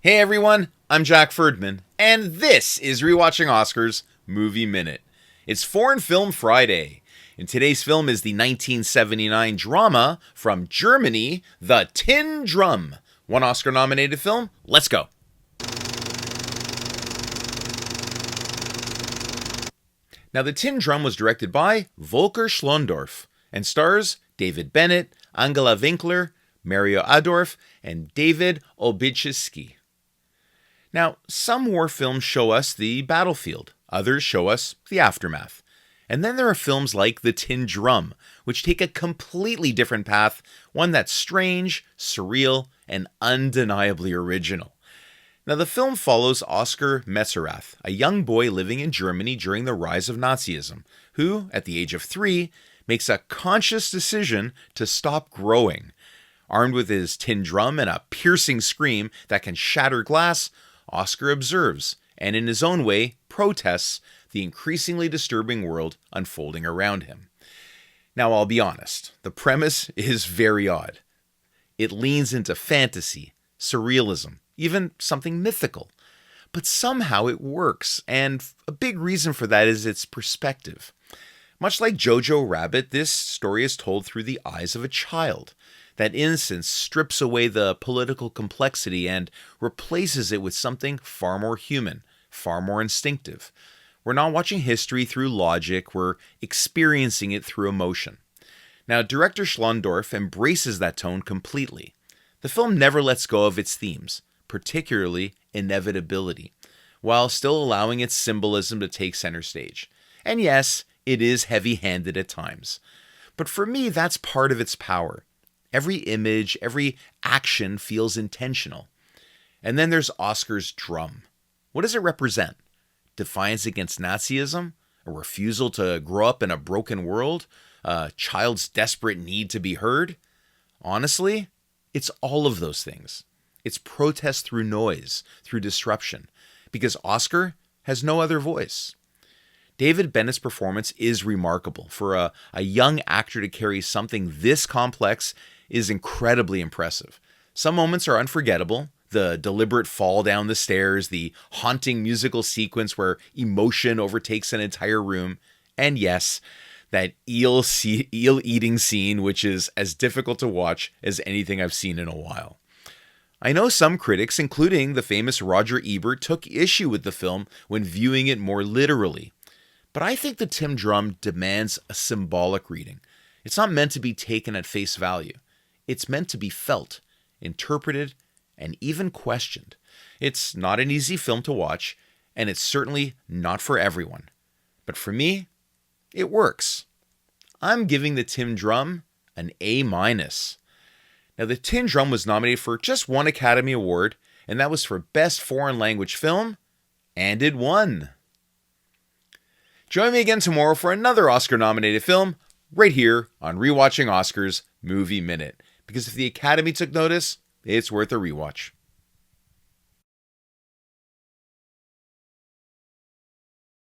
Hey everyone, I'm Jack Ferdman, and this is Rewatching Oscars Movie Minute. It's Foreign Film Friday, and today's film is the 1979 drama from Germany, The Tin Drum. One Oscar-nominated film, let's go. Now, The Tin Drum was directed by Volker Schlondorf and stars David Bennett, Angela Winkler, Mario Adorf, and David Olbichyski. Now, some war films show us the battlefield, others show us the aftermath. And then there are films like The Tin Drum, which take a completely different path, one that's strange, surreal, and undeniably original. Now, the film follows Oskar Metzerath, a young boy living in Germany during the rise of Nazism, who, at the age of 3, makes a conscious decision to stop growing. Armed with his tin drum and a piercing scream that can shatter glass, Oskar observes, and in his own way, protests the increasingly disturbing world unfolding around him. Now, I'll be honest, the premise is very odd. It leans into fantasy, surrealism, even something mythical. But somehow it works, and a big reason for that is its perspective. Much like Jojo Rabbit, this story is told through the eyes of a child. That innocence strips away the political complexity and replaces it with something far more human, far more instinctive. We're not watching history through logic, we're experiencing it through emotion. Now, director Schlondorf embraces that tone completely. The film never lets go of its themes, particularly inevitability, while still allowing its symbolism to take center stage. And yes, it is heavy-handed at times. But for me, that's part of its power. Every image, every action feels intentional. And then there's Oskar's drum. What does it represent? Defiance against Nazism? A refusal to grow up in a broken world? A child's desperate need to be heard? Honestly, it's all of those things. It's protest through noise, through disruption, because Oskar has no other voice. David Bennett's performance is remarkable. For a young actor to carry something this complex is incredibly impressive. Some moments are unforgettable. The deliberate fall down the stairs, the haunting musical sequence where emotion overtakes an entire room, and yes, that eel eating scene, which is as difficult to watch as anything I've seen in a while. I know some critics, including the famous Roger Ebert, took issue with the film when viewing it more literally. But I think The Tin Drum demands a symbolic reading. It's not meant to be taken at face value. It's meant to be felt, interpreted, and even questioned. It's not an easy film to watch, and it's certainly not for everyone. But for me, it works. I'm giving The Tin Drum an A-. Now, The Tin Drum was nominated for just one Academy Award, and that was for Best Foreign Language Film, and it won. Join me again tomorrow for another Oscar-nominated film, right here on Rewatching Oscars Movie Minute. Because if the Academy took notice, it's worth a rewatch.